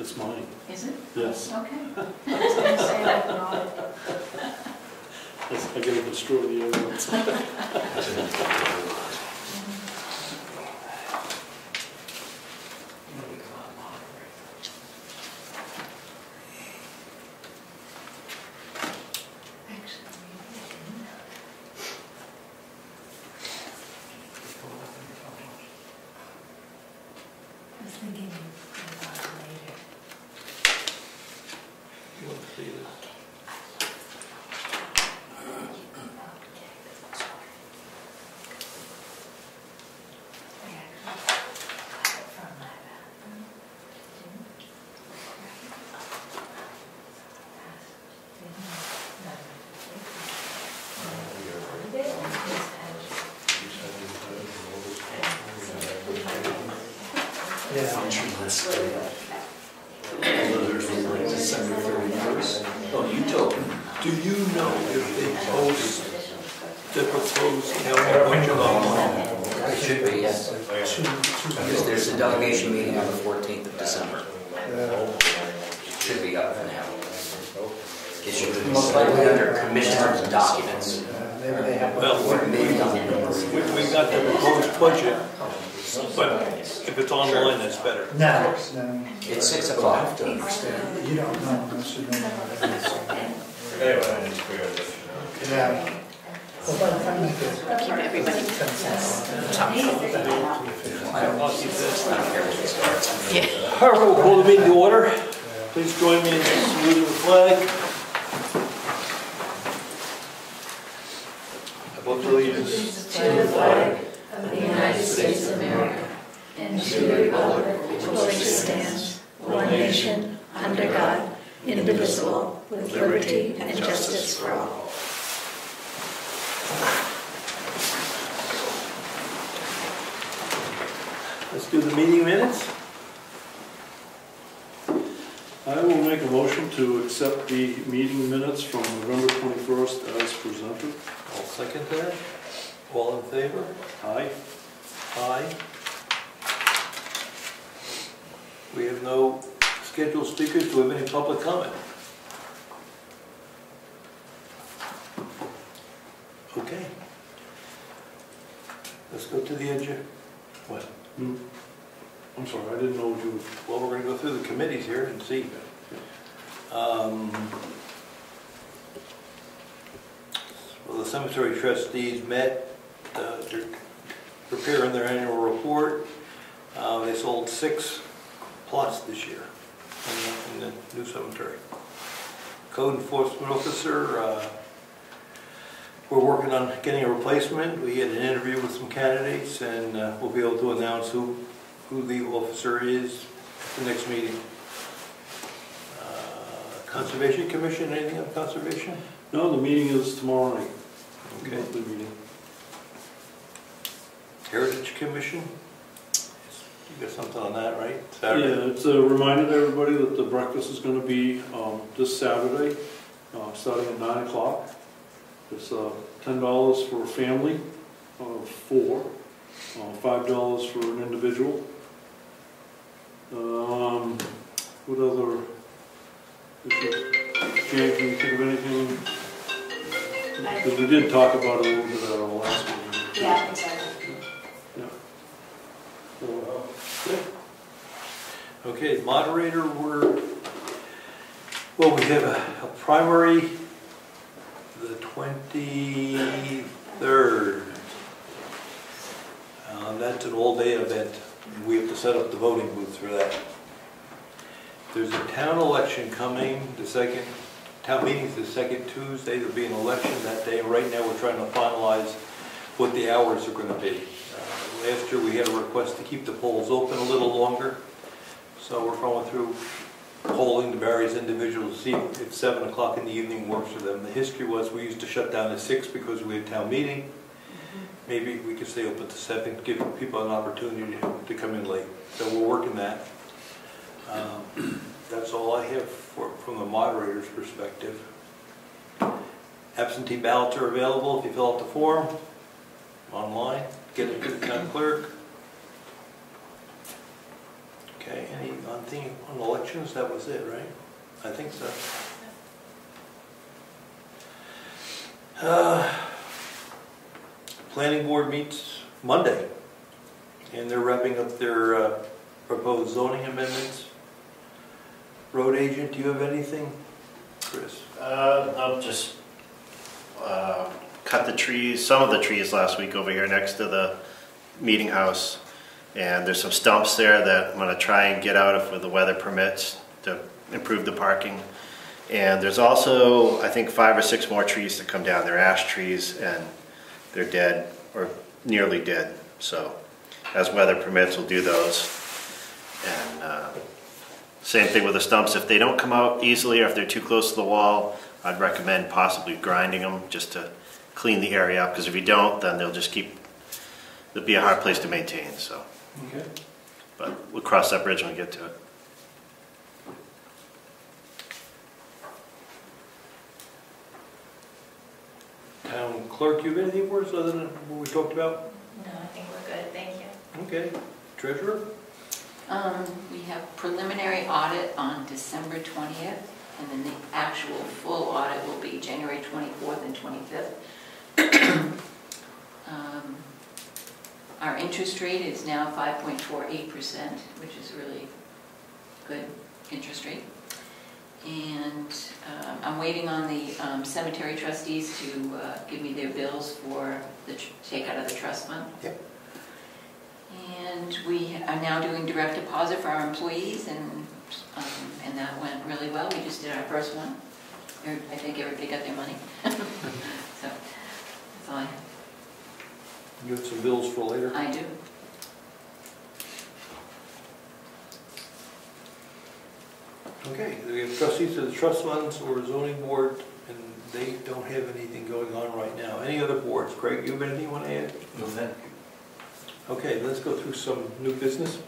It's mine. Is it? Yes. Okay. I was going to say I can audit. I gotta destroy the other ones. I was thinking about it later. You want to see this? December 31st. Oh, you told me. Do you know if they post the proposed county budget online? It should be, yes. Because there's a delegation meeting on the 14th of December. It should be up now. It should be most likely under Commissioner's documents. Well, Or maybe on the we got the proposed budget, but if it's online, that's better. No. It's 6 o'clock. You don't know unless you know what it is. Anyway, I just figured I'd let you know. Yeah. Well, by the time I get Keep everybody. I don't care when it starts. Yeah. All right, we'll call the meeting to order. Please join me in saluting the flag. I pledge allegiance To the flag of the United States of America and to the republic for which it stands, one nation, under God, indivisible, with liberty and justice for all. Let's do the meeting minutes. I will make a motion to accept the meeting minutes from November 21st as presented. I'll second that. All in favor? Aye. Aye. We have no scheduled speakers. Do we have any public comment? Okay. Let's go to the agenda. What? I'm sorry, I didn't know you. Well, we're going to go through the committees here and see. Well, the cemetery trustees met. They're preparing their annual report. They sold 6 plots this year in the new cemetery. Code enforcement officer, we're working on getting a replacement. We had an interview with some candidates, and we'll be able to announce who the officer is at the next meeting. Conservation Commission, anything on conservation? No, the meeting is tomorrow night. Okay. The meeting. Heritage Commission? You got something on that, right? Saturday? Yeah, it's a reminder to everybody that the breakfast is going to be this Saturday, starting at 9 o'clock. It's $10 for a family of 4, $5 for an individual. What other issues? Jane, can you think of anything? Because we did talk about it a little bit at our last meeting. Yeah, exactly. Yeah. So, Good. Okay, moderator, we have a primary the 23rd. That's an all-day event. We have to set up the voting booth for that. There's a town election coming, the second, town meeting's the second Tuesday. There'll be an election that day. Right now we're trying to finalize what the hours are going to be. Last year we had a request to keep the polls open a little longer. So we're going through polling the various individuals to see if 7 o'clock in the evening works for them. The history was we used to shut down at 6 because we had town meeting. Maybe we could stay open to 7, give people an opportunity to come in late. So we're working that. That's all I have from the moderator's perspective. Absentee ballots are available if you fill out the form online. Get it to the town clerk. Okay, any on theme on elections? That was it, right? I think so. Planning board meets Monday, and they're wrapping up their proposed zoning amendments. Road agent, do you have anything, Chris? I'll just cut the trees, some of the trees last week over here next to the meeting house. And there's some stumps there that I'm going to try and get out if the weather permits to improve the parking. And there's also, I think, 5 or 6 more trees to come down. They're ash trees and they're dead or nearly dead. So as weather permits, we'll do those. And same thing with the stumps. If they don't come out easily or if they're too close to the wall, I'd recommend possibly grinding them just to clean the area up. Because if you don't, then they'll just keep, it'll be a hard place to maintain. So. Okay. But we'll cross that bridge when we get to it. Town clerk, you have anything for us other than what we talked about? No, I think we're good, thank you. Okay. Treasurer? We have preliminary audit on December 20th, and then the actual full audit will be January 24th and 25th. Our interest rate is now 5.48%, which is really good interest rate. And I'm waiting on the cemetery trustees to give me their bills for the takeout of the trust fund. Yep. And we are now doing direct deposit for our employees, and that went really well. We just did our first one. I think everybody got their money. So that's all I have. You have some bills for later? I do. Okay, we have trustees of the trust funds or zoning board, and they don't have anything going on right now. Any other boards? Craig, you have anything you want to add? No, thank you. Okay, let's go through some new business.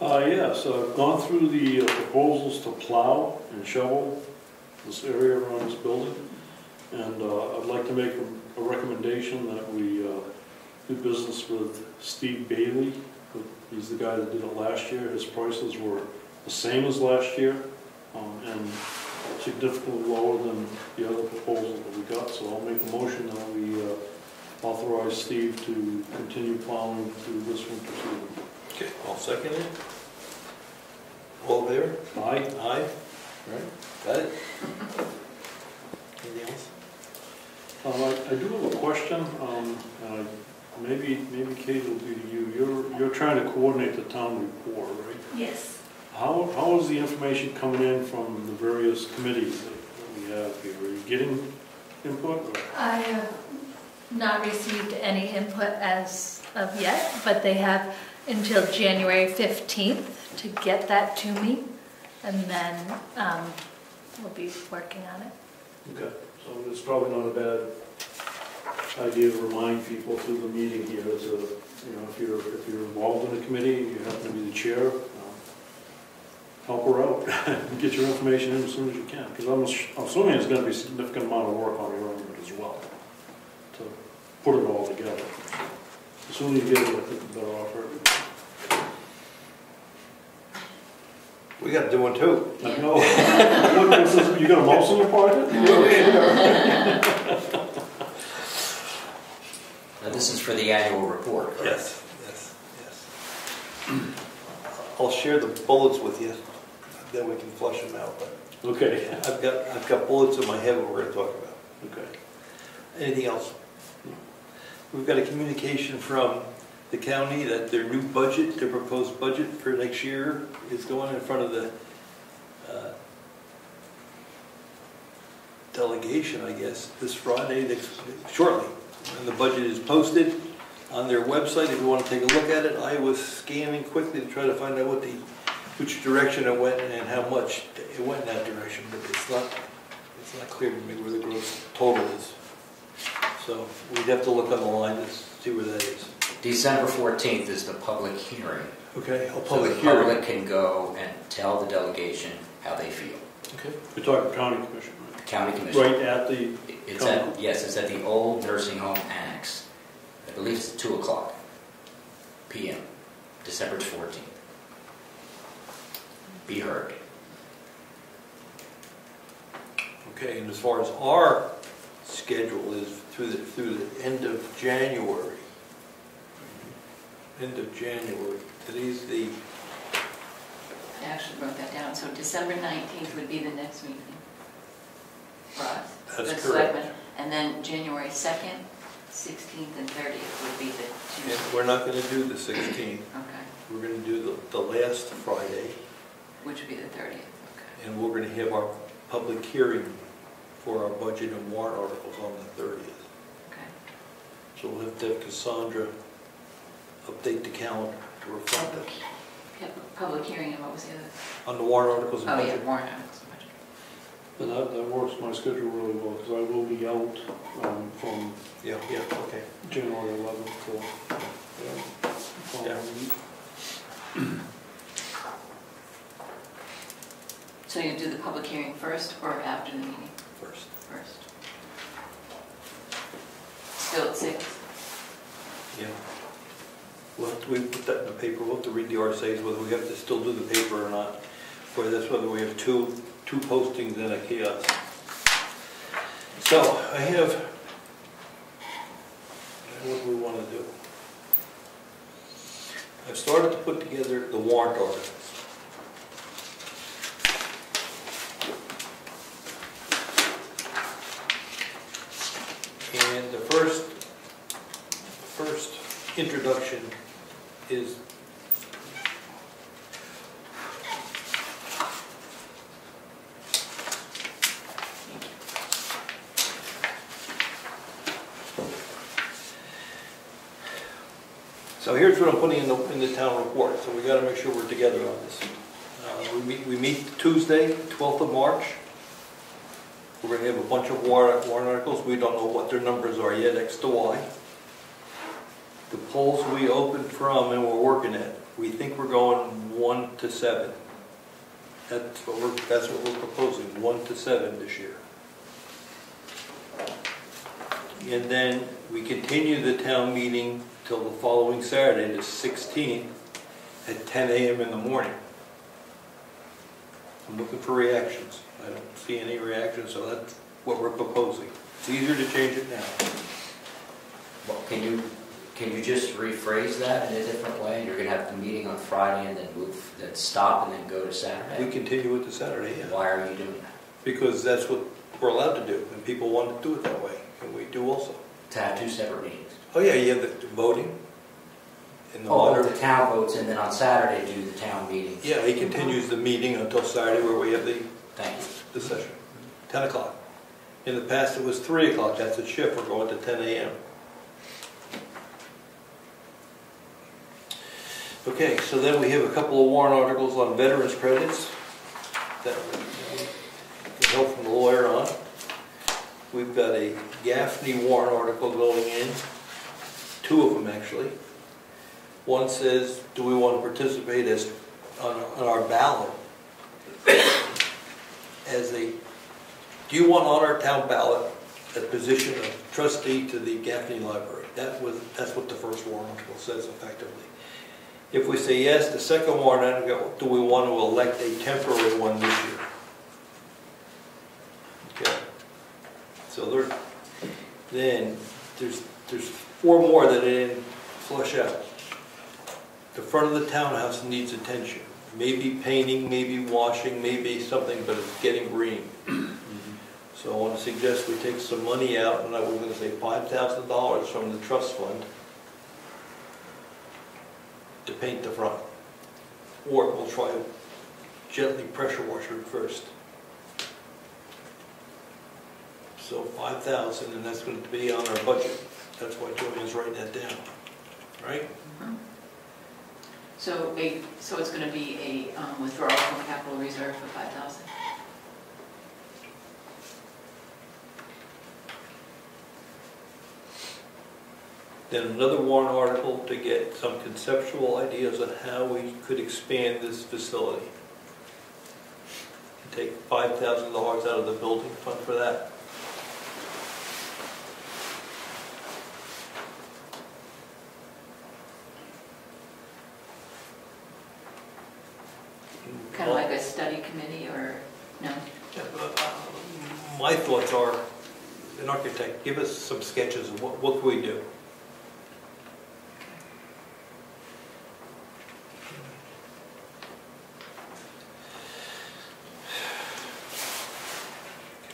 Yes, I've gone through the proposals to plow and shovel this area around this building, and I'd like to make a recommendation that we do business with Steve Bailey. He's the guy that did it last year. His prices were the same as last year, and significantly lower than the other proposals that we got. So I'll make a motion that we authorize Steve to continue plowing through this winter season. Okay, I'll second it. All there? Aye. Aye. Right, got it? Anything else? I do have a question. Maybe Kate will be to you. You're trying to coordinate the town report, right? Yes. How is the information coming in from the various committees that we have here? Are you getting input? Or? I have not received any input as of yet, but they have until January 15th to get that to me, and then we'll be working on it. Okay, so it's probably not a bad idea to remind people through the meeting here as a, if you're involved in a committee, you happen to be the chair, help her out and get your information in as soon as you can, because I'm assuming it's going to be a significant amount of work on your end as well to put it all together. The sooner you get it, I think the better off for everybody. We got to do one too. I know. You got a mouse in your pocket? Now, this is for the annual report, correct? Yes, yes. I'll share the bullets with you, then we can flush them out. But Okay. I've got bullets in my head what we're going to talk about. Okay. Anything else? We've got a communication from the county that their new budget, their proposed budget for next year is going in front of the delegation, I guess, this Friday, shortly. And the budget is posted on their website. If you want to take a look at it, I was scanning quickly to try to find out which direction it went and how much it went in that direction, but it's not clear to me where the gross total is. So we'd have to look on the line to see where that is. December 14th is the public hearing. Okay, a So public the hearing. public can go and tell the delegation how they feel. Okay. We're talking county commission, right? County commission. Right at the It's at the old nursing home annex. I believe it's 2:00 p.m. December 14th. be heard. Okay, and as far as our schedule is through the end of January. End of January. Today's the, I actually wrote that down. So December 19th would be the next meeting for us. That's the correct. Selectmen. And then January 2nd, 16th, and 30th would be the Tuesday. and we're not going to do the 16th. Okay, We're going to do the last Friday, which would be the 30th. Okay. and we're going to have our public hearing for our budget and warrant articles on the 30th. Okay. So we'll have to have Cassandra update the calendar to reflect that. Public hearing, and what was the other? On the warrant articles and Oh, yeah, budget. warrant articles. And that works my schedule really well, because I will be out from Yeah, okay. January 11th to Yeah. following week. So you do the public hearing first or after the meeting? First. First. Still at 6? Yeah. We put that in the paper, we'll have to read the RSA's, whether we have to still do the paper or not. Whether that's whether we have two postings and a kiosk. So I have, what do we want to do? I've started to put together the warrant articles. And the first introduction is so here's what I'm putting in the town report, so we got to make sure we're together on this. We meet Tuesday, 12th of March. We're going to have a bunch of warrant articles. We don't know what their numbers are yet, X to Y. The polls we opened from and we're working at, we think we're going 1 to 7. That's what we're proposing, 1 to 7 this year. And then we continue the town meeting till the following Saturday, the 16th, at 10 a.m. in the morning. I'm looking for reactions. I don't see any reactions, so that's what we're proposing. It's easier to change it now. Well, can you just rephrase that in a different way? You're going to have the meeting on Friday and then stop and then go to Saturday? We continue it to Saturday, yeah. Why are you doing that? Because that's what we're allowed to do, and people want to do it that way, and we do also. To have two separate meetings? Oh yeah, you have the voting. And the Oh, the town votes and then on Saturday do the town meeting? Yeah, he continues the meeting until Saturday where we have the Thank you. session, 10 o'clock. In the past it was 3 o'clock, that's a shift, we're going to 10 a.m. Okay, so then we have a couple of warrant articles on veterans credits that we can help from the lawyer on. We've got a Gaffney warrant article going in, 2 of them actually. One says, do we want to participate on our ballot do you want on our town ballot a position of trustee to the Gaffney Library? That's what the first warrant article says effectively. If we say yes, the second warrant article, do we want to elect a temporary one this year? Okay. So then there's 4 more that I didn't flush out. The front of the townhouse needs attention. Maybe painting, maybe washing, maybe something, but it's getting green. So I want to suggest we take some money out, and I was going to say $5,000 from the trust fund to paint the front. Or we'll try gently pressure wash it first. So $5,000, and that's going to be on our budget. That's why Joanne's writing that down, right? Mm-hmm. So it's going to be a withdrawal from the capital reserve for $5,000. Then another warrant article to get some conceptual ideas on how we could expand this facility. Take $5,000 out of the building fund for that. Kind of like a study committee or, no? My thoughts are, an architect, give us some sketches of what can we do?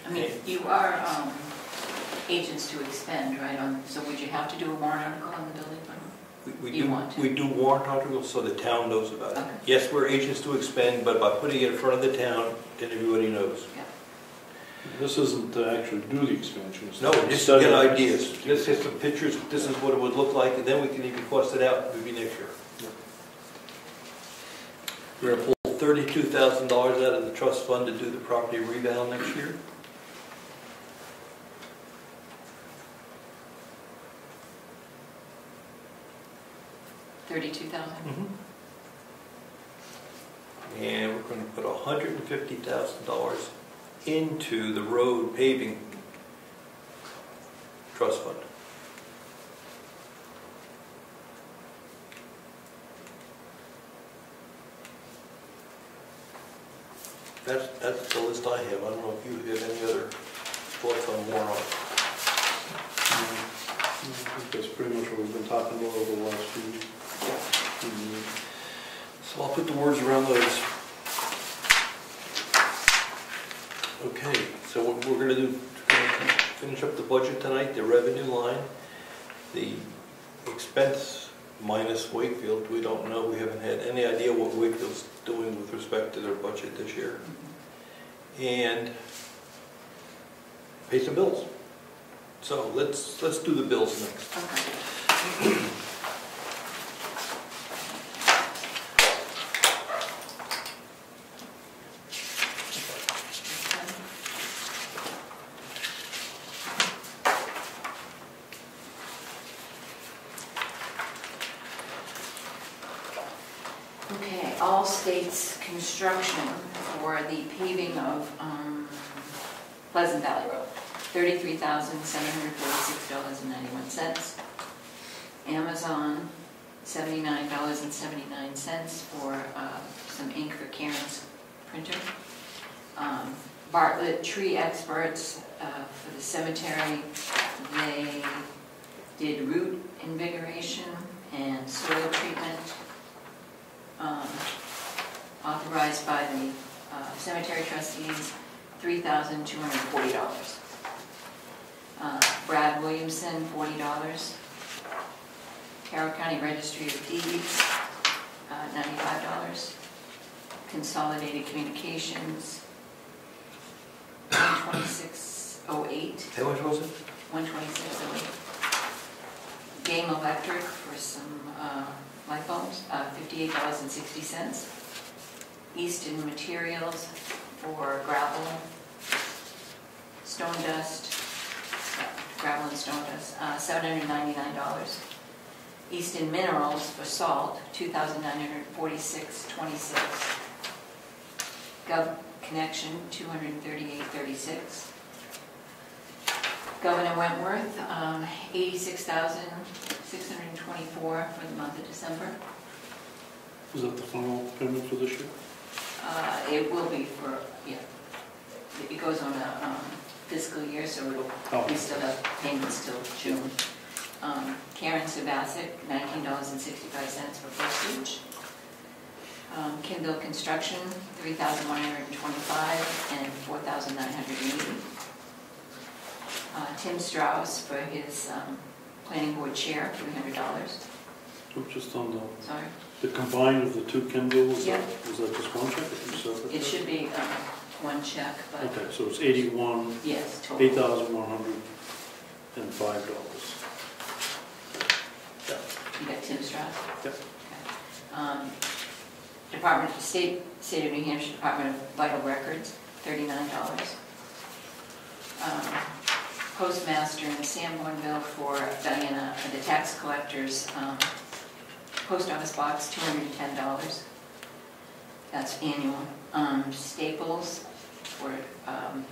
I mean, you are agents to expend, right? So would you have to do a warrant article on the building permit? We do warrant articles so the town knows about it. Okay. Yes, we're agents to expend, but by putting it in front of the town, then everybody knows. Yeah. This isn't to actually do the expansion. it's No, to just study to get it. ideas, just get some pictures, this is what it would look like, and then we can even cost it out maybe next year. We're gonna pull $32,000 out of the trust fund to do the property reval next year. $32,000? And we're going to put $150,000 into the road paving trust fund. That's the list I have. I don't know if you have any other thoughts on more on it. I think that's pretty much what we've been talking about over the last few weeks. So I'll put the words around those. Okay, so what we're going to do, finish up the budget tonight, the revenue line, the expense minus Wakefield. We don't know, we haven't had any idea what Wakefield's doing with respect to their budget this year. And pay some bills. So let's do the bills next. Okay. Okay, all states construction for the paving of Pleasant Valley Road, $33,746.91. Amazon, $79.79 for some ink for Karen's printer. Bartlett Tree Experts for the cemetery, they did root invigoration and soil treatment. Authorized by the cemetery trustees, $3,240. Brad Williamson, $40. Carroll County Registry of Deeds, $95. Consolidated Communications, $126.08. How much was it? $126.08. Game Electric for some light bulbs, $58.60. Easton Materials for gravel, stone dust, gravel and stone dust, $799. Easton Minerals for salt, $2,946.26. Gov Connection, $238.36. Governor Wentworth, $86,624 for the month of December. Is that the final payment for this year? It will be for, yeah, it goes on a fiscal year, so we still have payments till June. Karen Sabasic, $19.65 for postage. Kimball Construction, $3,125 and $4,980. Tim Strauss for his planning board chair, $300. Just on Sorry. the combined of the two Kindles, Yeah. was that just one check or two separate? It should be one check, but Okay, so it's 81, yes, total. $8,105. You got Tim Strauss? Yep. Okay. Department of State of New Hampshire Department of Vital Records, $39. Postmaster in Sanbornville for Diana, the tax collector's post office box, $210. That's annual. Staples for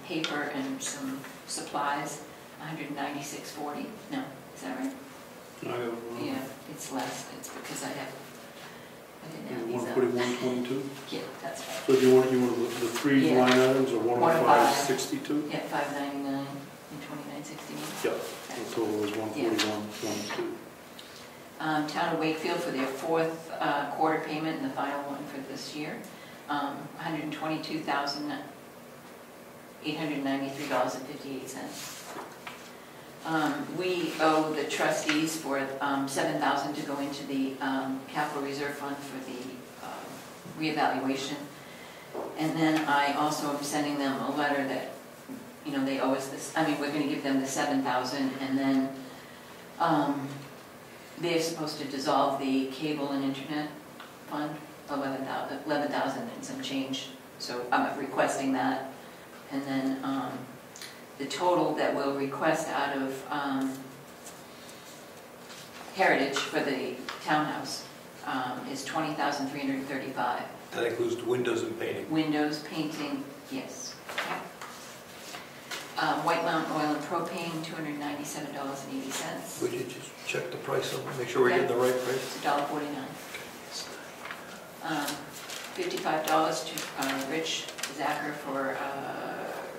paper and some supplies, $196.40. No, is that right? I don't know. Yeah, it's less. It's because I have I didn't You have want these to put out. in 122? Yeah, that's right. So do you want the three Yeah. line items of 105. 105.62? Yeah, 599 and 2961. Yeah, the total is 141.22. Town of Wakefield for their fourth quarter payment and the final one for this year, $122,893.58. We owe the trustees for $7,000 to go into the capital reserve fund for the reevaluation. And then I also am sending them a letter that, you know, they owe us this, I mean, we're going to give them the $7,000, and then they're supposed to dissolve the cable and internet fund, 11,000 and some change. So I'm requesting that. And then the total that we'll request out of Heritage for the townhouse is $20,335. That includes the windows and painting. Windows, painting, yes. White Mountain Oil and Propane, $297.80. Would you just check the price on it, make sure we're getting the right price? It's $1.49. $55 to Rich Zacher for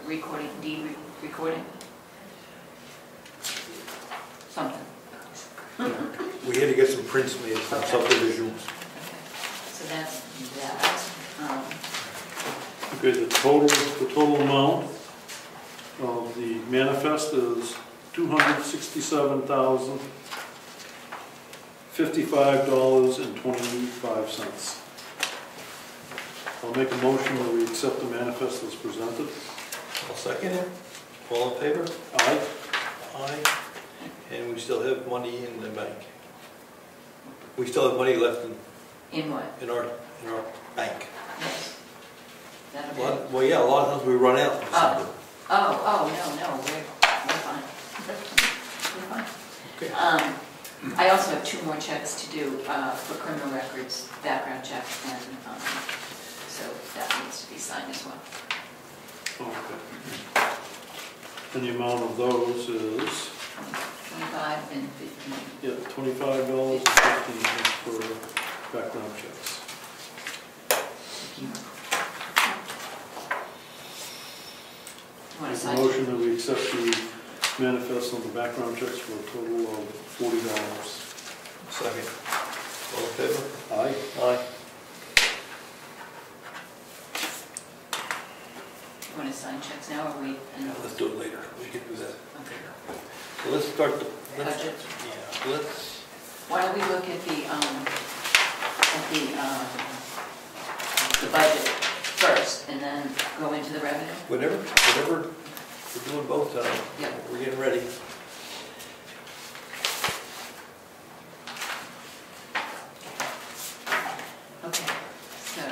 recording, deed recording. Something. We had to get some prints made, some subdivisions. Okay. So that's that. Okay, the total amount of the manifest is $267,055.25. I'll make a motion that we accept the manifest as presented. I'll second it. All in favor? Aye. Aye. And we still have money in the bank. We still have money left In what? in our bank. Yes. Is that okay? Well, yeah, a lot of times we run out in December. Oh, no, we're fine. We're fine. Okay. I also have 2 more checks to do for criminal records, background check, and so that needs to be signed as well. Okay. And the amount of those is, 25 and 15. yeah, $25.15 for background checks. You want to Make a sign? motion that we accept the manifest on the background checks for a total of $40. Second. All in favor? Aye. Aye. You want to sign checks now or wait? Yeah, let's do it later. We can do that. Okay. So let's start the... Budget. Yeah, let's... Why don't we look at the budget first and then go into the revenue? Whatever, we're doing both, Yep. we're getting ready. Okay, so.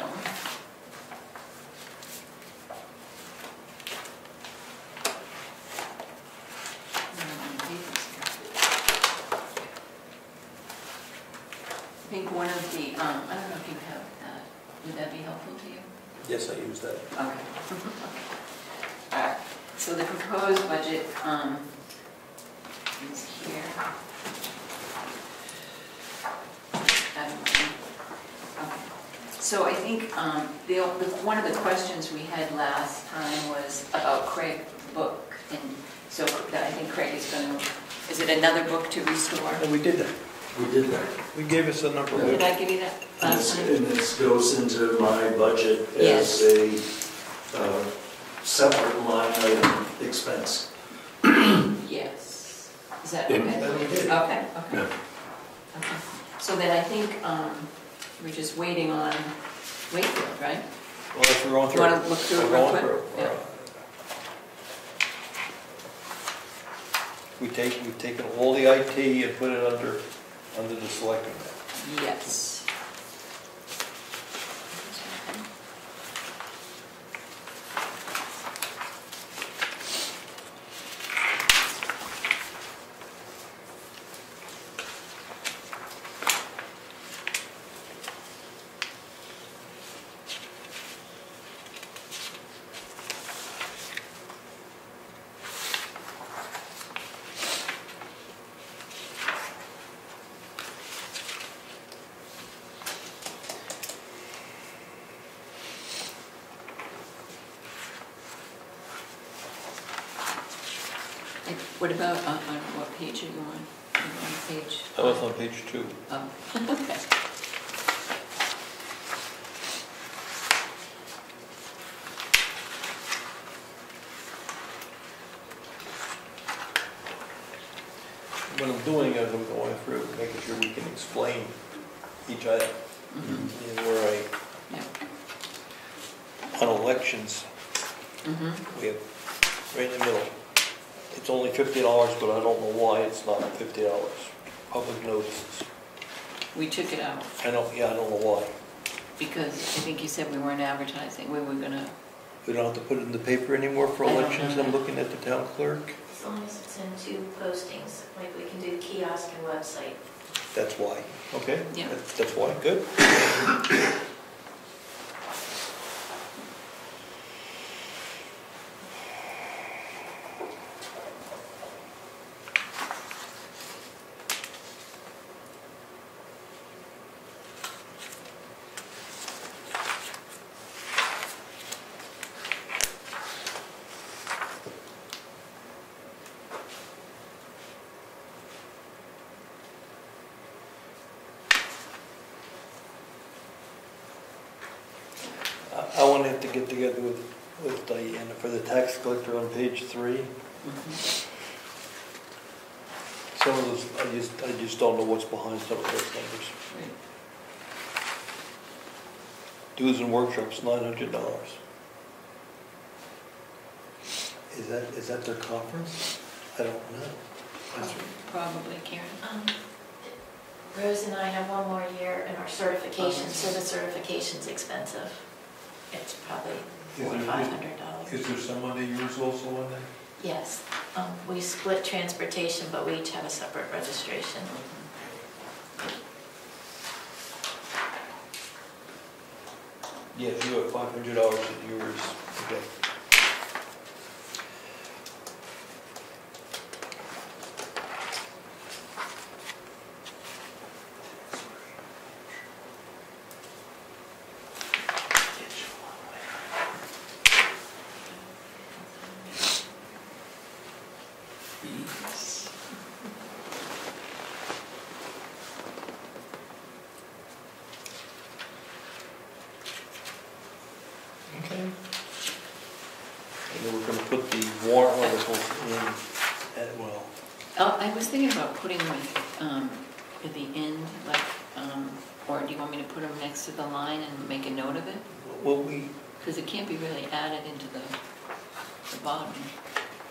I think one of the, I don't know if you have that, would that be helpful to you? Yes, I use that. Okay. All right, so the proposed budget is here. Okay. So I think one of the questions we had last time was about Craig's book, and so I think Craig is going to, is it another book to restore? And we did that. We did that. We gave us a number. Did I give you that last time? And this goes into my budget Yes. as a separate line item expense. Yes. Is that Yeah. okay? Then we did. Okay. Yeah. Okay. So then I think we're just waiting on Wakefield, right? Well, if we're going You through. want to look through it We're real going quick? through it. We've taken all the IT and put it under the selectmen. Yes. What about, on what page are you on? Are you on page? I was on page 2. Oh, okay. What I'm doing is I'm going through, making sure we can explain each item. Mhm. And where Yeah. on elections, we have, right in the middle, it's only $50, but I don't know why it's not $50. Public notices. We took it out I don't know why. because I think you said we weren't advertising. We were gonna, We don't have to put it in the paper anymore for I don't elections? know I'm that. looking at the town clerk. As long as it's in 2 postings, like we can do kiosk and website. That's why. Okay? Yeah. That's why, good. I want to have to get together with Diana for the tax collector on page 3. Some of those, I just don't know what's behind some of those numbers. right. Dues and workshops, $900. Is that their conference? I don't know. Probably, Karen. Rose and I have 1 more year in our certification, so the certification's expensive. It's probably $400 or $500. Is there someone of yours also on there? Yes, we split transportation, but we each have a separate registration. Yes, you have $500 at yours. Okay. Okay. And then we're going to put the warrant articles in as well. Oh, I was thinking about putting them at the end, like, or do you want me to put them next to the line and make a note of it? Well, Because it can't be really added into the bottom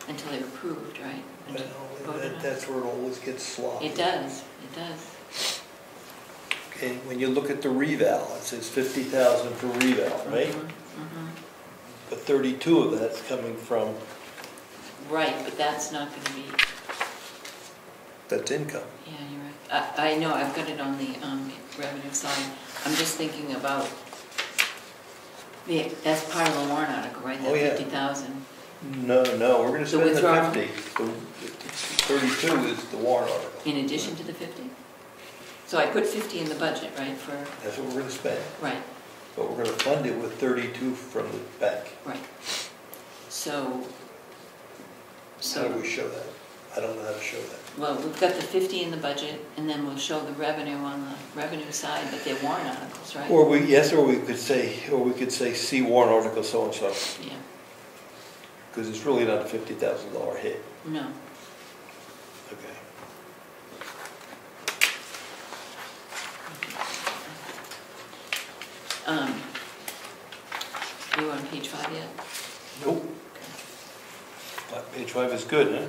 until they're approved, right? Until voted on. that's where it always gets sloppy. It does. Okay, when you look at the reval, it says 50,000 for reval, right? Mhm. But 32 of that's coming from, Right, but that's not going to be, that's income. yeah, you're right. I know, I've got it on the revenue side. I'm just thinking about, that's part of the warrant article, right? Oh, yeah. That 50,000. No, we're going to The spend the withdrawal? 50. The 32 is the warrant article. In addition to the 50? So I put 50 in the budget, right, for, That's what we're going to spend. right, But we're going to fund it with 32 from the bank. right. So, How do we show that? I don't know how to show that. well, we've got the 50 in the budget, and then we'll show the revenue on the revenue side, but they're warrant articles, right? Or we could say, see warrant article so and so, Yeah, because it's really not a $50,000 hit. no. Okay. You on page 5 yet? Nope. Page 5 is good, huh?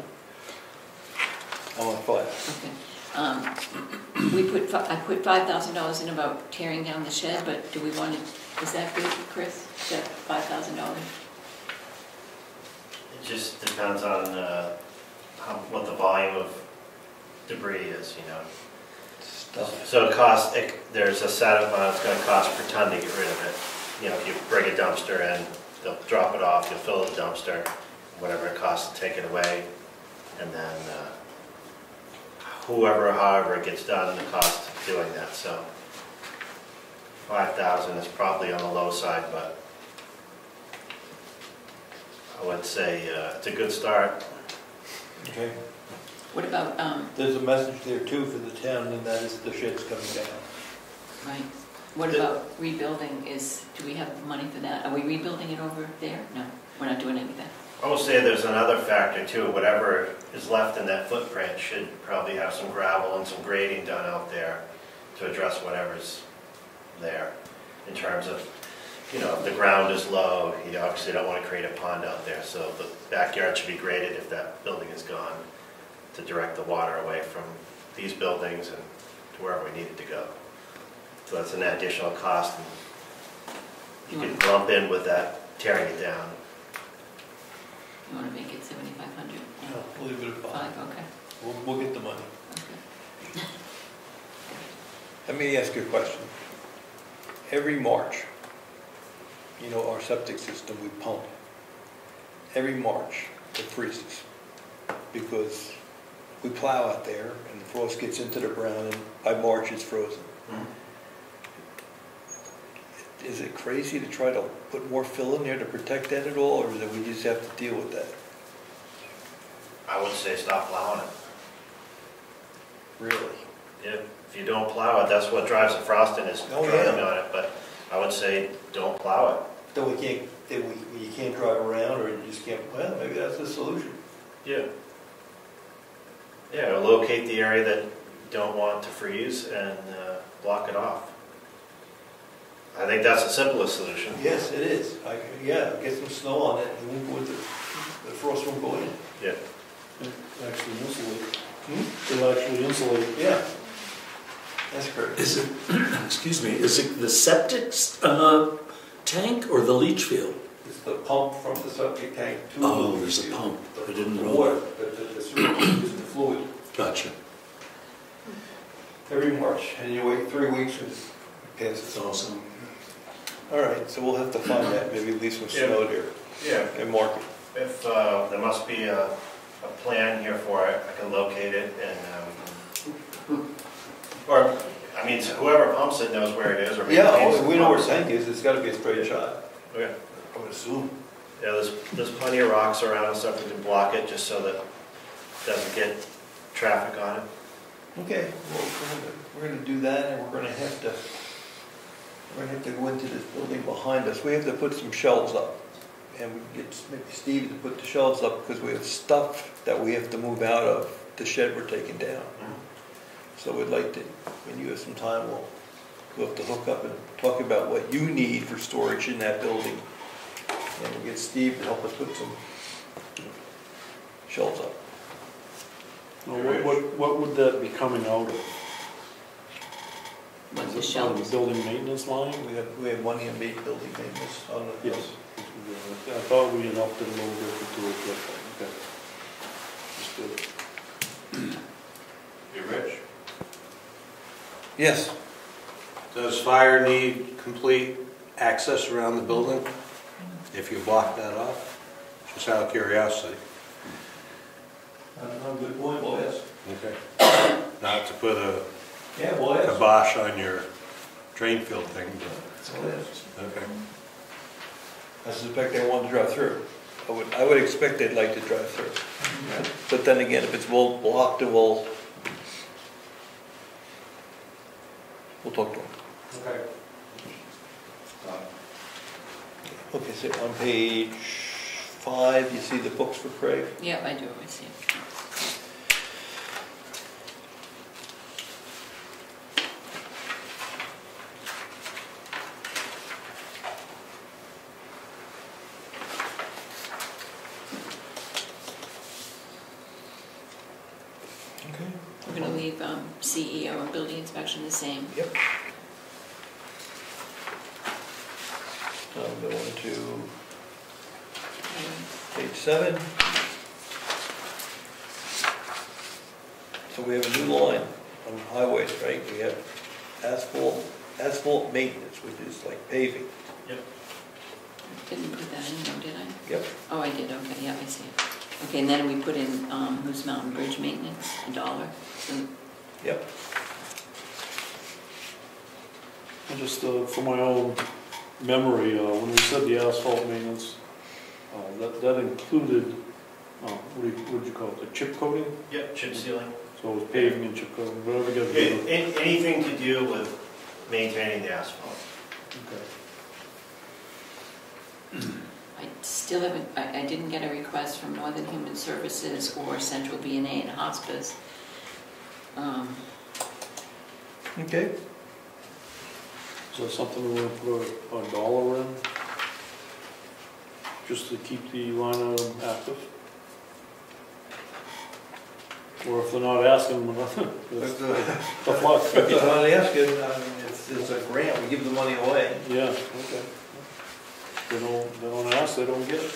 I'm on 5. Okay. I put $5,000 in about tearing down the shed, but do we want to, is that good, Chris? Is that $5,000? It just depends on what the volume of debris is, you know. Stuff. So there's a set amount it's going to cost per ton to get rid of it. You know, if you bring a dumpster in, they'll drop it off, you'll fill the dumpster, whatever it costs to take it away, and then however it gets done, the cost of doing that. So 5,000 is probably on the low side, but I would say it's a good start. Okay. What about, There's a message there too for the town, and that is the shed's coming down. right, what about rebuilding do we have money for that? Are we rebuilding it over there? No, we're not doing anything. I will say there's another factor too. Whatever is left in that footprint should probably have some gravel and some grading done out there to address whatever's there in terms of, you know, if the ground is low, you obviously don't want to create a pond out there. So the backyard should be graded if that building is gone to direct the water away from these buildings and to wherever we need it to go. So that's an additional cost. And you can lump in with that tearing it down. You want to make it 7,500? No, we'll leave it at 5. Okay. We'll get the money. Okay. Let me ask you a question. Every March, you know, our septic system, we pump. Every March, it freezes because we plow out there and the frost gets into the ground and by March it's frozen. Is it crazy to try to put more fill in there to protect that at all, or that we just have to deal with that? I would say stop plowing it. Really? If you don't plow it, that's what drives the frost in is Oh, driving yeah. on it. But I would say don't plow it. Then you can't drive around, or you just can't, well, maybe that's the solution. Yeah. Yeah, locate the area that you don't want to freeze and block it off. I think that's the simplest solution. Yes, it is. Yeah, get some snow on it, and we'll go with the frost won't go in. Yeah. Actually insulate. It'll actually insulate. Yeah. That's correct. Is it, excuse me, is it the septic tank or the leach field? It's the pump from the septic tank to the Oh, leach there's a field. pump. I didn't The know. water, the sewage is the fluid. Gotcha. Every March, and you wait 3 weeks and it That's passes. awesome. All right, so we'll have to find that, maybe leave some snow there Yeah. and mark it. If there must be a plan here for it, I can locate it and, or, I mean, whoever pumps it knows where it is or Yeah, maintains we know where pumps. the tank is, it's gotta be a straight shot, Okay. I would assume. Yeah, there's plenty of rocks around and stuff that can block it just so that it doesn't get traffic on it. Okay, well, we're gonna do that, and we're gonna have to go into this building behind us. We have to put some shelves up, and we can get maybe Steve to put the shelves up, because we have stuff that we have to move out of the shed we're taking down. So we'd like to, when you have some time, we'll have to hook up and talk about what you need for storage in that building. And we'll get Steve to help us put some shelves up. Now, what would that be coming out of? What's the Is it shelves? on the building maintenance line? We have money in building maintenance on the. Yes. I thought we had upped it a little bit to do it, but, okay. Just good. Hey, Rich, Yes. does fire need complete access around the building if you block that off? Just out of curiosity. I don't know, good point, well, yes. Okay. Not to put a Yeah, well, yes. kibosh on your drain field thing, but, Well, yes. okay. I suspect they want to drive through. I would expect they'd like to drive through. But then again, if it's well blocked, then we'll talk to them. Okay. Okay, so on page 5, you see the books for Craig? Yeah, I do, I see. Okay. We're going to leave CEO and building inspection the same. Yep. I'm going to page 7. So we have a new line on highways, right? We have asphalt maintenance, which is like paving. Didn't put that in though, did I? Yep. Oh, I did, okay, yeah, I see it. Okay, and then we put in Moose Mountain Bridge maintenance, $1. So Yep. And just for my own memory, when we said the asphalt maintenance, that included what'd you call it, the chip coating? Yep, chip sealing. So it's paving and chip coating, whatever you gotta do. Anything to do with maintaining the asphalt. Okay. I still haven't, I didn't get a request from Northern Human Services or Central B&A and Hospice. Okay. Is that something we want to put a dollar in? Just to keep the line item active? Or if they're not asking, it's tough luck. If they're not asking, I mean, it's a grant, we give the money away. Yeah, okay. They don't ask, they don't get it.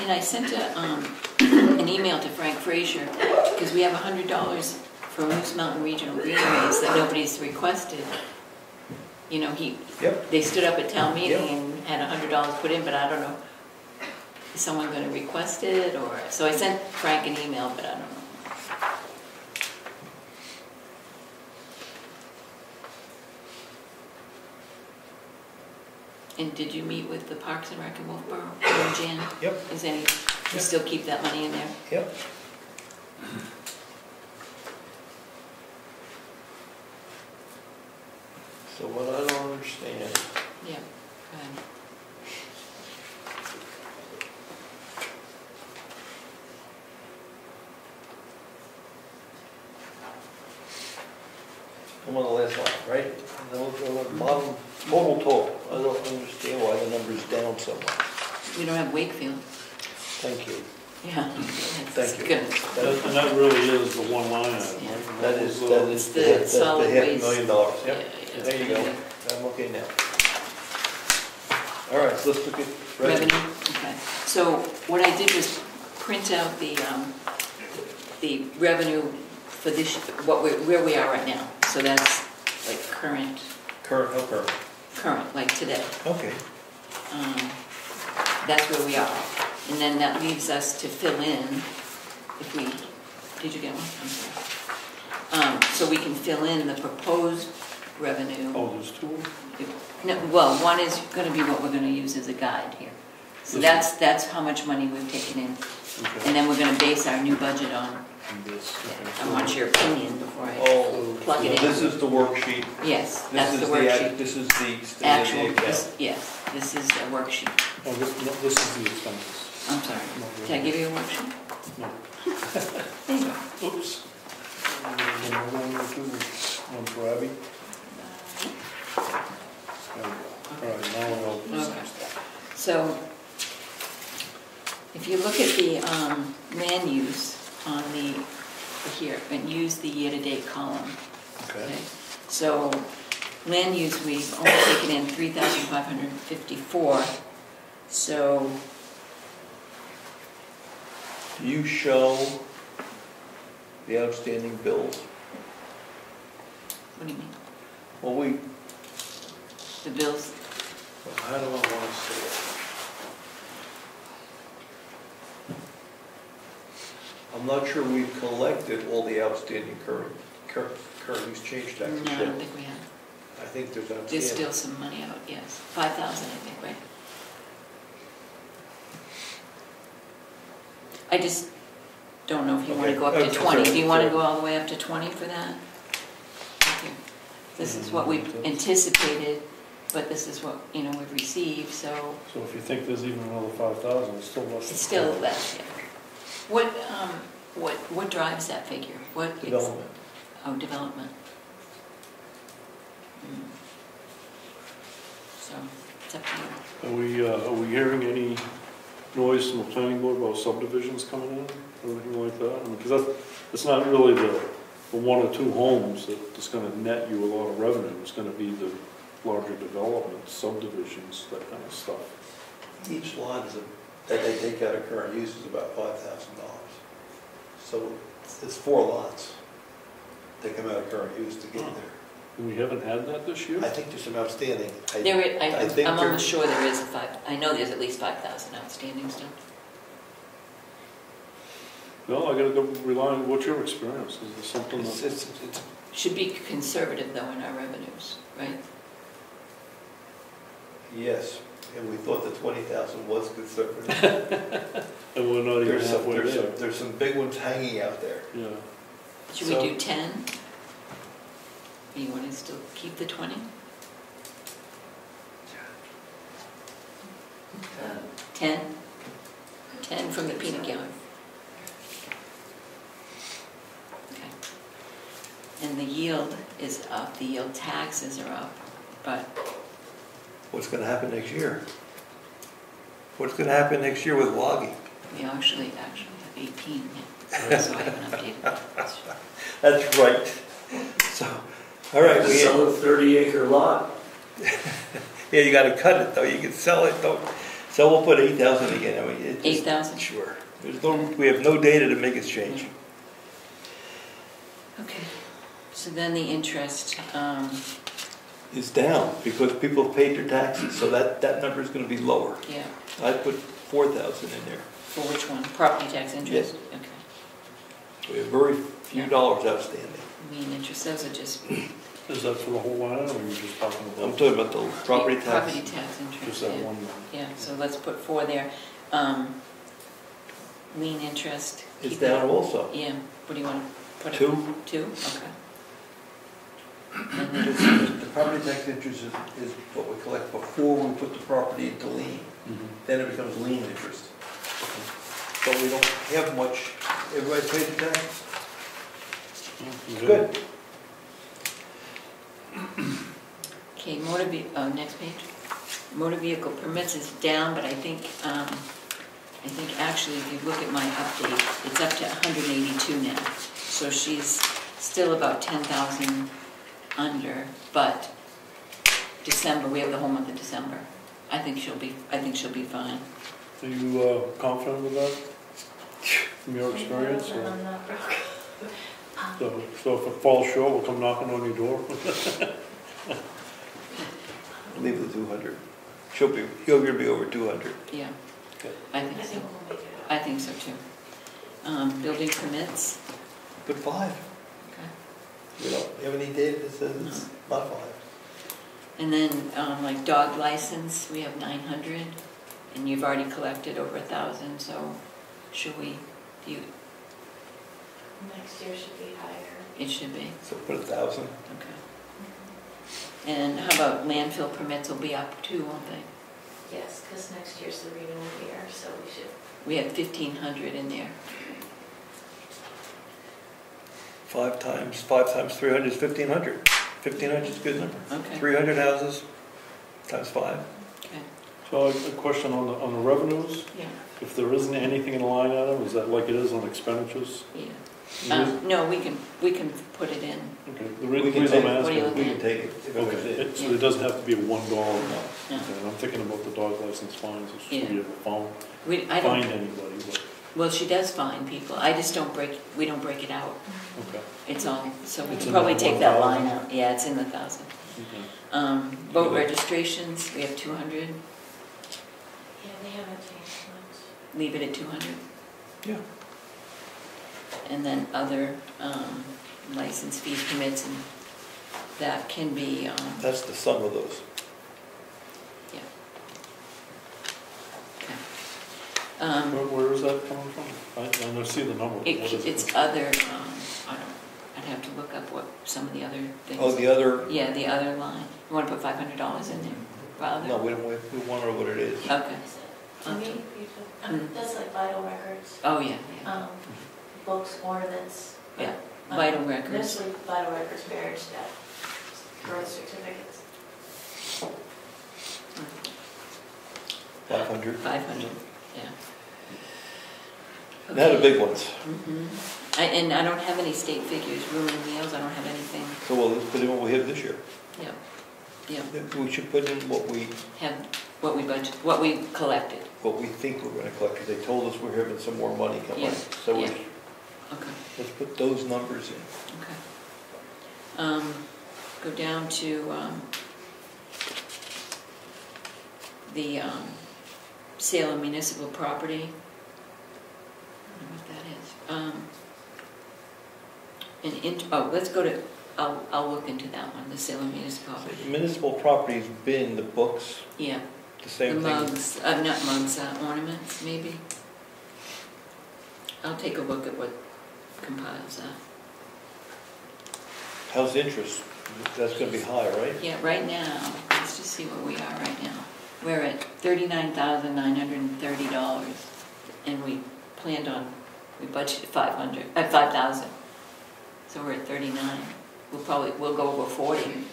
And I sent an email to Frank Frazier, because we have $100 for Moose Mountain Regional Greenways that nobody's requested. You know, they stood up at town meeting and had $100 put in, but I don't know, is someone going to request it, or, so I sent Frank an email, but I don't know. And did you meet with the Parks and Rec in Wolfboro, Jan? Yep. Is any, you still keep that money in there? Yep. So what I don't understand, Yeah, go ahead. I'm on the last line, right? And then we'll go to the bottom, total total. I don't understand why the number's down so much. We don't have Wakefield. Thank you. Yeah. Thank you. Good. And that really is the one line item, Yeah. right? That is It's the that's the solid waste. $500,000. Yep. Yeah, There you go. I'm okay now. All right, so let's look at revenue. Revenue, okay. So what I did was print out the revenue for this, where we are right now. So that's like current, like today. Okay. That's where we are. And then that leaves us to fill in, if we, did you get one? I'm sorry. So we can fill in the proposed revenue. Oh, there's two of them? No, well, one is going to be what we're going to use as a guide here. So that's how much money we've taken in. Okay. And then we're going to base our new budget on. This, I want your opinion before I plug it in. This is the worksheet. Yes, that's the worksheet. This is the Actual, account. yes, this is a worksheet. Oh, this is the expenses. I'm sorry. Did I give you a worksheet? No. There you go. Oops. One for Abby. There we go. All right, now we'll Okay. So, if you look at the land use on the, here, and use the year-to-date column. Okay. So, land use, we've only taken in 3,554. So, Do you show the outstanding bills? what do you mean? Well, The bills? how do I want to say it? I'm not sure we've collected all the outstanding current use change taxes No, I yet. don't think we have. I think there's outstanding. There's still some money out, yes. 5,000, I think, right? I just don't know if you want to Okay. go up to Okay, 20. Do you want to sorry. go all the way up to 20 for that? Okay. This is what we've anticipated, but this is what, we've received, so So if you think there's even another 5,000, it's still less than. it's still less, yeah. What drives that figure? Development. Oh, development. So, it's up to you. Are we hearing any noise from the planning board about subdivisions coming in, or anything like that? I mean, because it's not really the one or two homes that's gonna net you a lot of revenue. It's gonna be the larger developments, subdivisions, that kind of stuff. Each lot that they take out of current use is about $5,000. So it's 4 lots that come out of current use to get there. And we haven't had that this year? I think there's some outstanding. I'm think almost sure there is I know there's at least 5,000 outstanding still. No, I gotta go rely on what's your experience. Is there something that? It's Should be conservative though in our revenues, right? yes. and we thought the 20,000 was conservative. And we're not even There's some, halfway there. there's some big ones hanging out there. Yeah. Should we do 10? Or you want to still keep the 20? 10? 10 from the peanut gallery. Okay. And the yield is up, the yield taxes are up, but What's gonna happen next year? What's gonna happen next year with logging? we actually have 18 now, so I haven't updated that. That's right. So, all right, we, Sell a 30-acre lot. yeah, you gotta cut it though, you can sell it, don't, so we'll put 8,000 again, I mean, it just- 8,000? Sure. There's no, we have no data to make us change. Okay, so then the interest, It's down because people have paid their taxes, so that number is gonna be lower. yeah, I put 4,000 in there. for which one? Property tax interest? Okay. We have very few Yeah. dollars outstanding. Mean interest, those are just Is that for the whole line, or are you just talking I'm about talking about the property tax. property tax interest, just that yeah. one line? Yeah, so let's put 4 there. Lien interest. It's keep it- down also. Yeah, what do you want to put it? 2. 2, okay. The property tax interest is what we collect before we put the property into lien. Then it becomes lien interest. But we don't have much, everybody paid the tax? Good. Okay, next page. Motor vehicle permits is down, but I think actually if you look at my update, it's up to 182 now. So she's still about 10,000 under, but December, we have the whole month of December. I think she'll be fine. Are you confident with that, from your experience? or- I'm not broke. So if it falls short, we'll come knocking on your door? Leave the 200. He'll be over 200. Yeah, Okay. I think so. we'll make it. I think so too. Building permits. Put 5. Okay. We don't have any data that says it's not 5. And then, like dog license, we have 900, and you've already collected over 1,000, so should we, Next year should be higher. it should be, So put 1,000. okay. And how about landfill permits will be up too, won't they? Yes, because next year's the renewal year, so we should. We have 1,500 in there. 5 times 300 is 1,500. 1,500 is a good number. Okay. 300 houses times 5. Okay, So a question on the revenues, yeah, if there isn't anything in the line item, is that like it is on expenditures? yeah. It is? No, we can put it in. Okay, the We can reason I'm take- what do you asking. look We can take it if it was Okay, it. so it doesn't have to be a $1 amount. No. Okay, and I'm thinking about the dog license fines, if Yeah. we ever I find don't, anybody, but, well, she does fine people, we don't break it out. okay. It's all, so we It's can in probably that take that 1,000? line out. Yeah, it's in the 1,000. Okay. Boat registrations, we have 200, Yeah, they haven't changed much. leave it at 200. Yeah. And then other license fees, permits, and that can be, That's the sum of those. yeah. Okay. Where is that coming from? I don't see the number. What is it? It's other, I'd have to look up what some of the other things. Oh, the other, Yeah, the other line. You want to put $500 in there? for other? no, we don't, we want to know what it is. Okay. To me, that's like vital records, Oh, yeah, yeah. books, ornaments. Yeah, vital records. Mostly vital records, marriage, death, birth certificates. 500. 500, yeah. Now the big ones. And I don't have any state figures, room and meals, I don't have anything. So well, let's put in what we have this year. Yeah, yeah. We should put in what we Have what we budget, what we collected. think we're going to collect, because they told us we're having some more money coming. Yeah, So yeah. Okay, let's put those numbers in. okay. Go down to the sale of municipal property. I don't know what that is. Let's go to, I'll look into that one, the sale of municipal. So municipal property's been the books, Yeah, The The same thing? mugs, not mugs, ornaments, maybe. I'll take a look at what compiles that. How's interest? That's gonna be high, right? Yeah, right now, let's just see where we are right now. We're at $39,930, and we planned on, we budgeted 5,000. So we're at 39. We'll go over 40.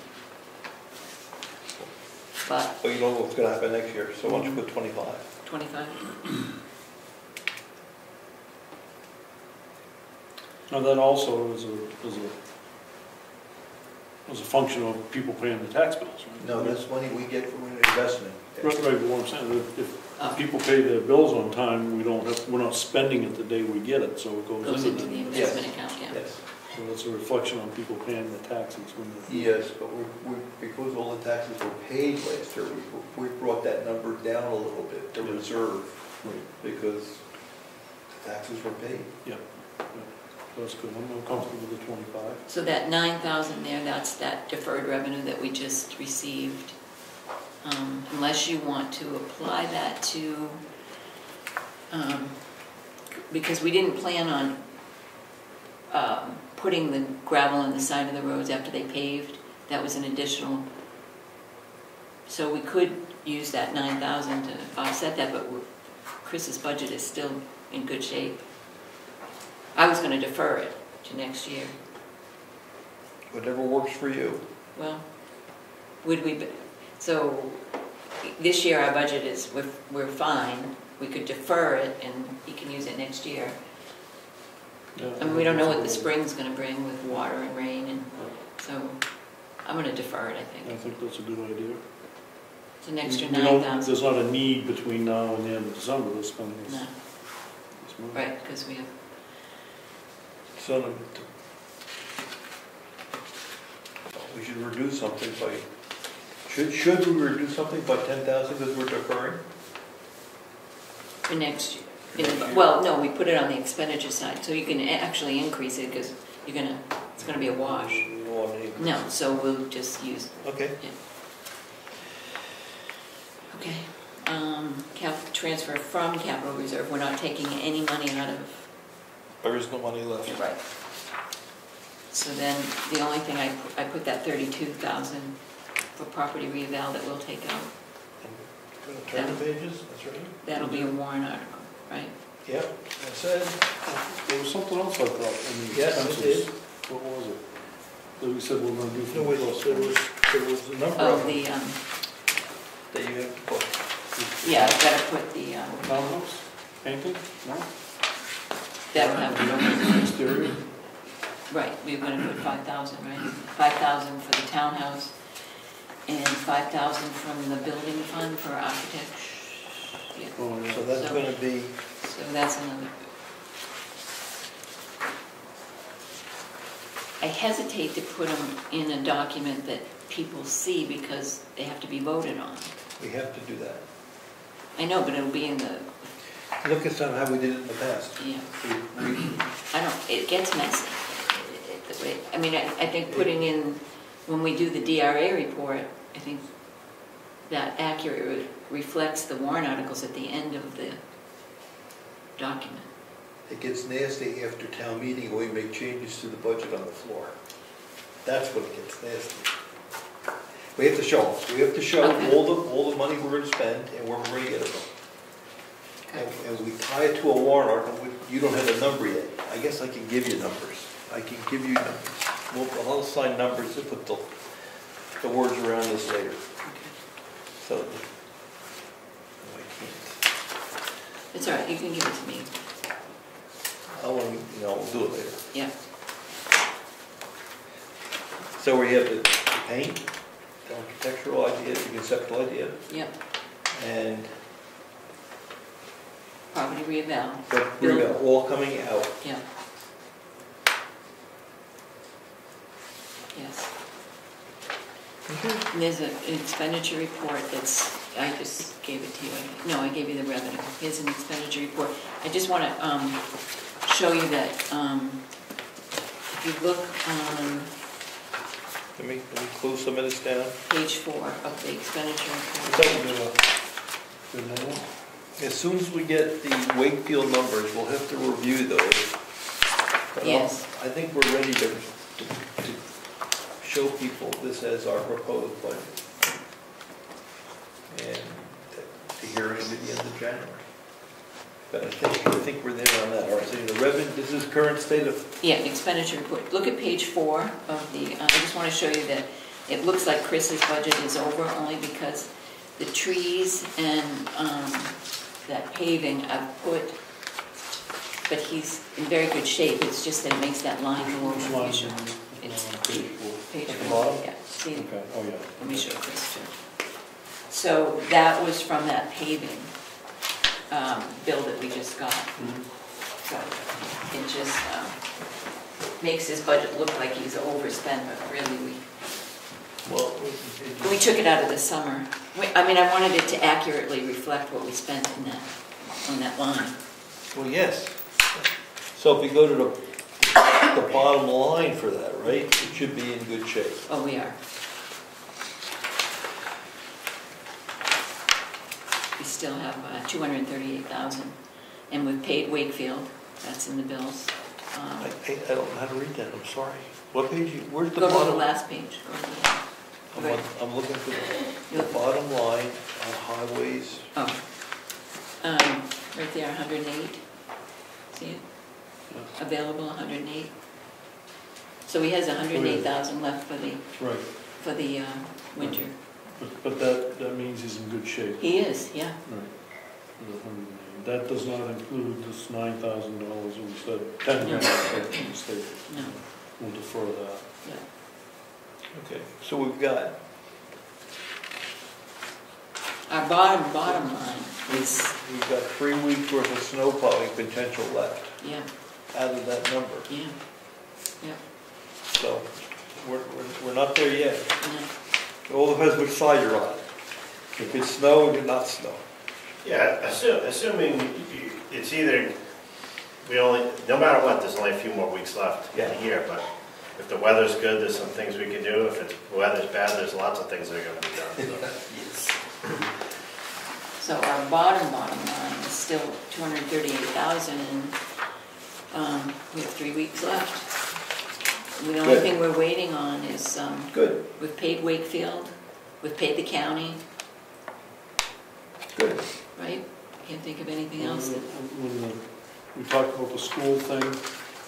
But But you don't know what's gonna happen next year, so why don't you put 25? 25. Now that also is a function of people paying the tax bills, right? No, that's money we get from an investment. Right, but what I'm saying, if people pay their bills on time, we're not spending it the day we get it, so it Goes goes into into the that. investment account, yeah. Yes, So that's a reflection on people paying the taxes when they. yes, but because all the taxes were paid last year, we brought that number down a little bit, the reserve, because the taxes were paid. Yeah, that's good, I'm comfortable with the 25. So that 9,000 there, that's that deferred revenue that we just received. Unless you want to apply that to, because we didn't plan on putting the gravel on the side of the roads after they paved. That was an additional, so we could use that 9,000 to offset that, but Chris's budget is still in good shape. I was going to defer it to next year. Whatever works for you. Well, so this year our budget is, we're fine. We could defer it and you can use it next year. Yeah, I mean, we don't know what the spring's going to bring with water and rain, and so I'm going to defer it, I I think. think that's a good idea. It's an extra We don't- 9,000. There's not a need between now and the end of December to spend this. No, this money. right, because we have, So we should reduce something by, should we reduce something by 10,000 because we're deferring? for next year. Well, no, we put it on the expenditure side, so you can actually increase it because it's going to be a wash. You want any- No, so we'll just use, Okay. okay. Transfer from capital reserve, we're not taking any money out of. There is no money left. Right. So then, the only thing I put that 32,000 for property reeval that we'll take out. Gonna turn the pages, that's right. That'll be a warrant article, right? Yep, that's it. There was something else I thought in the Yes, it expenses. did. What was it? That we said we were going to do for No, the wait, cost. there was a number Oh, of them the, that you have to put. yeah, I've got to put the, Townhouse, painting, no? that'll have, Exterior, right, we're going to put 5,000, right? 5,000 for the townhouse and 5,000 from the building fund for architecture. Yeah. oh, yeah. So that's So- gonna be, So that's another. I hesitate to put them in a document that people see because they have to be voted on. we have to do that. I know, but it'll be in the, Look at how we did it in the past. yeah, We- it gets messy. I mean, I think putting in, when we do the DRA report, I think that accurately reflects the warrant articles at the end of the document. It gets nasty after town meeting when we make changes to the budget on the floor. That's when it gets nasty. We have to show them. We have to show Okay. all the money we're gonna spend and where we're gonna get it from. And we tie it to a warrant article. You don't have a number yet. I guess I can give you numbers. I can give you numbers. I'll assign numbers to put the words around this later. So, no, I can't. It's all right, you can give it to me. We'll do it later. Yeah. So we have the paint, the architectural idea, the conceptual idea, Yep. and Property reeval. the all coming out. Yeah. Yes. And there's an expenditure report that's, I just gave it to you. No, I gave you the revenue. Here's an expenditure report. I just want to show you that if you look on Let me close some of this down. page 4 of the expenditure report. It doesn't do As soon as we get the Wakefield numbers, we'll have to review those. But Yes. I think we're ready to show people this as our proposed budget. And to hear it at the end of January. But I think we're there on that. All right, so the revenue, this is current state of, Yeah, expenditure report. Look at page 4 of the, I just want to show you that it looks like Chris's budget is over only because the trees and that paving I've put, but he's in very good shape. It's just that it makes that line go Which over. line? Let me show- It's Page 4. page At the 4, bottom? yeah. See, Okay, oh, yeah. let me show Chris too. So that was from that paving bill that we just got. So it just makes his budget look like he's overspent, but really we took it out of the summer. I mean, I wanted it to accurately reflect what we spent in that, on that line. well, yes. So if you go to the bottom line for that, right, it should be in good shape. Oh, we are. We still have 238,000, and we've paid Wakefield, that's in the bills. I don't know how to read that, I'm sorry. What page, where's the Go to the bottom? last page. Go to the- I'm looking for the bottom line on highways. Oh, right there, 108. See it? Available 108. So he has 108,000 left for the Right, winter. but that means he's in good shape. He is, yeah. Right. That does not include this $9,000 we said, $10,000 from the state. No, We'll defer that. yeah. Okay, so we've got, Our bottom line is, we've got 3 weeks worth of snow plowing potential left yeah, out of that number. yeah, yeah, So we're not there yet. yeah. It all depends which side you're on. If it's snow, it did not snow. Yeah, assuming it's either, no matter what, there's only a few more weeks left in the year, but if the weather's good, there's some things we can do. If the weather's bad, there's lots of things that are gonna be done. Yes. So our bottom line is still 238,000, and we have 3 weeks left. And the only Good. thing we're waiting on is, Good, we've paid Wakefield, we've paid the county, good. right? Can't think of anything else that, When we talked about the school thing,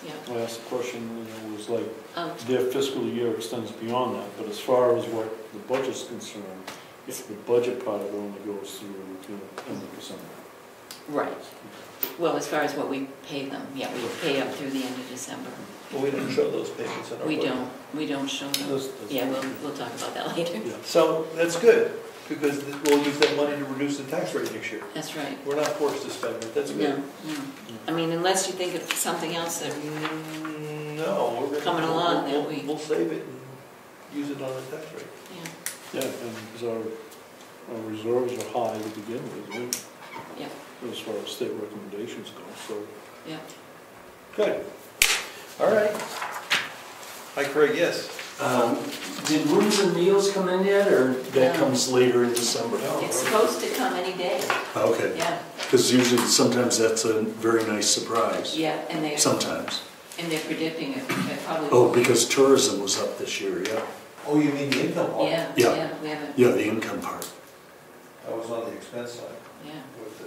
yeah. I asked the question, it was like, Oh, their fiscal year extends beyond that, but as far as what the budget's concerned, the budget part of it only goes through, end of December. right. Well, as far as what we pay them, yeah, we pay up through the end of December. Well, we don't show those payments in our budget. We don't show them. That's- Yeah, we'll talk about that later. Yeah. So that's good, because we'll use that money to reduce the tax rate next year. That's right. We're not forced to spend it, that's No, good. no. I mean, unless you think of something else that, No, we're gonna. Coming along, then we- We'll save it and use it on the tax rate. yeah, Yeah, and because our reserves are high to begin with, yeah, as far as state recommendations go, so. yeah. Good. All right. Hi, Craig, yes. Did rooms and meals come in yet, or that No. comes later in December? It's supposed to come any day, Okay, yeah, because usually, sometimes that's a very nice surprise. yeah, and Sometimes. they're predicting it probably. Oh, because tourism was up this year, yeah. Oh, you mean the income part? Yeah, Yeah. yeah, we haven't, Yeah, the income part. I was on the expense side yeah. with the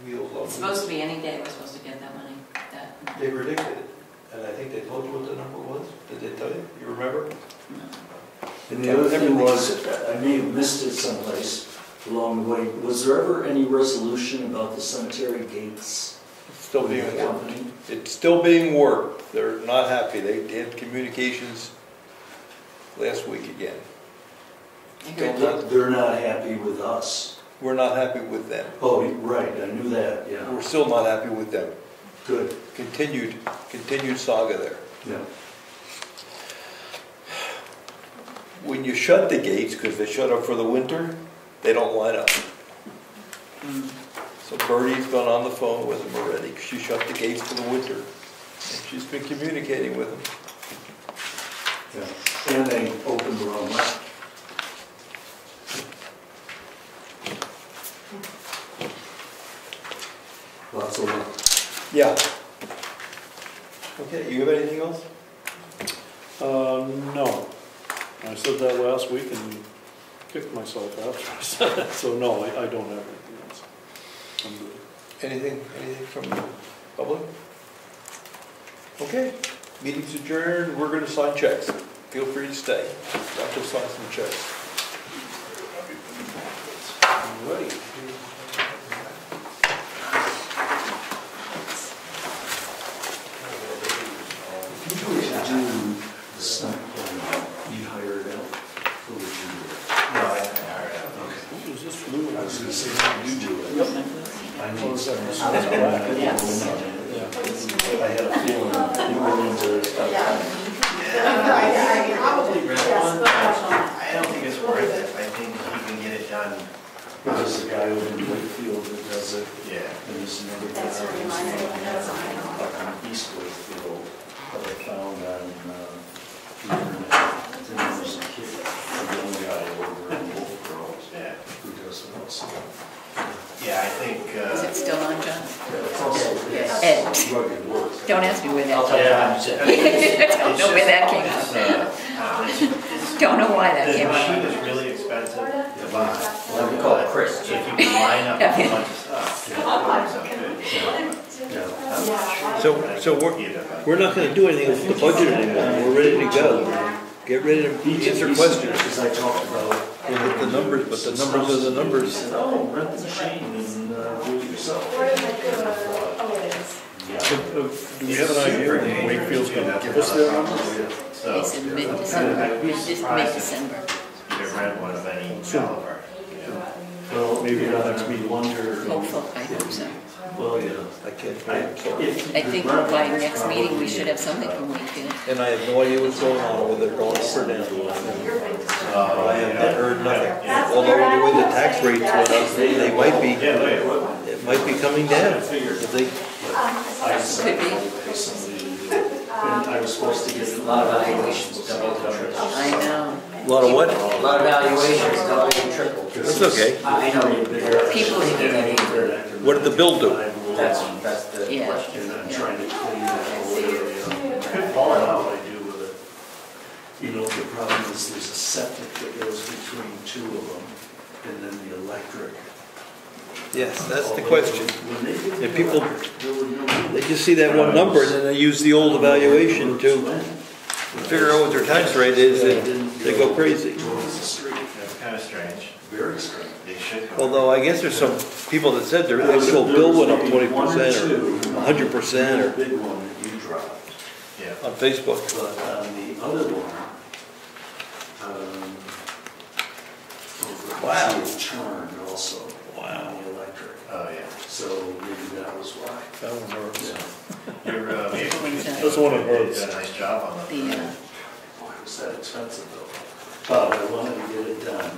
wheels on. It's supposed to be any day we're supposed to get that money, that, They predicted it, and I think they told you what the number was? Did they tell you? You remember? no. And the other thing was, I may have missed it someplace along the way, was there ever any resolution about the cemetery gates? It's still with being the worked. company? It's still being worked. They're not happy. They had communications last week again. I heard Don't- They're not happy with us. We're not happy with them. Oh, right, I knew that, yeah. We're still not happy with them. Good, Continued saga there. yeah. When you shut the gates, because they shut up for the winter, they don't line up. Mm. So Bertie's gone on the phone with them already. She shut the gates for the winter. And she's been communicating with them. Yeah. And they opened their own up. Lots of luck. Yeah. Okay, you have anything else? No. I said that last week and kicked myself after I said that, so no, I don't have anything else. I'm good. Anything from the public? Okay, meeting's adjourned, we're gonna sign checks. Feel free to stay. Got to sign some checks. Alrighty. Do the stunt plan, you hire it out, or would you do it? No, I hired it. Okay. Is this blue? I was gonna say, you do it. I need some. I had a feeling you were into. Probably red one, but I don't think it's worth it. I think you can get it done. There's a guy over in Brookfield that does it. Yeah. And there's another guy up in East Wakefield that I found on the internet. And there's a kid, a young guy over in Wolfboro, Yeah. who does it also. Yeah, I think. Is it still on, John? It's also Ed. rugged work. Don't ask me where that I'll tell came you. from. I don't know where that came from. Don't know why that The came machine from. is really expensive to buy. Well, we call it Chris. If you can line up a bunch of stuff, it works out good. So we're not gonna do anything with the budget anymore, we're ready to go. Get ready to answer questions. Because I talked about. We'll hit the numbers, but the numbers are the He numbers. said, oh, rent the machine and do it yourself. Do we have an idea when Wakefield's gonna give us their numbers? So, He said mid-December, just mid-December. you can rent one of any caliber, you know. Well, Maybe the next meeting. Wonder. Hopeful, I hope so. Well, yeah. I can't. I think by next meeting, we should have something from Wakefield. And I have no idea what's going on, whether they're going up or down. I have not heard nothing. Although the way the tax rates went up, they might be, it might be coming down. If they, Could be. And I was supposed to get A lot of valuations, double, triple. I know. a lot of what? A lot of valuations, double and triple. That's okay. I know. People need to get either. What did the bill do? That's the Yeah. question. And I'm trying to clean that whole area. What I do with it. You know, the problem is there's a septic that goes between two of them, and then the electric. Yes, that's the question. When they did If the people- electric, there were no- They just see that one number and then they use the old evaluation to figure out what their tax rate is and they go crazy. Towards the street. That's kind of strange. Very strange. They should go. Although I guess there's some people that said their actual bill went up 20% or 100% The or big one that you dropped. Yeah. on Facebook. But on the other one, Wow. it turned also. Wow. On the electric. Oh, yeah. So maybe that was why. That one hurts. Yeah. Your, That's one of hers. did a nice job on The, that. Boy, was that expensive though. But I wanted to get it done.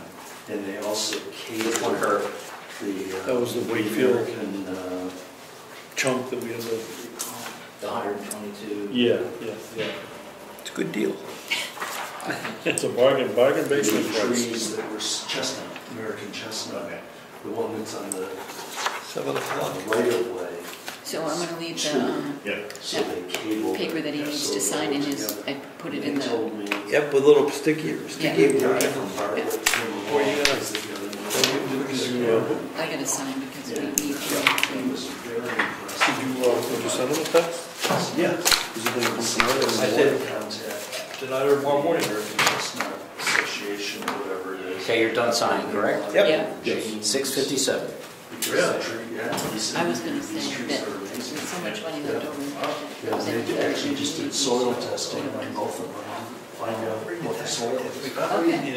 And they also catered one hurt. the. That was the Wakefield American, chunk that we had to. The 122. Yeah. It's a good deal. It's a bargain basement the price. trees that were chestnut, American chestnut. Okay. The one that's on the 7 o'clock. right of way. so I'm gonna leave the Yep. So they cabled. paper that he needs to sign in his, I put it in They the, told me. Yep, with little sticky. Yeah. Where you guys? I gotta sign because we need He to. was very impressed. Did you send him a text? Yes. Is it gonna come tomorrow or I did. Contact Tonight or tomorrow morning. American Chestnut Association, whatever it is. Okay, you're done signing, correct? Yep. Yeah, 6:57. Because the tree, yeah, he said, I was gonna these say trees that are there's amazing. so much money left over in the budget. Yeah, they actually just did soil testing on both of them, to find out what the soil is. Okay.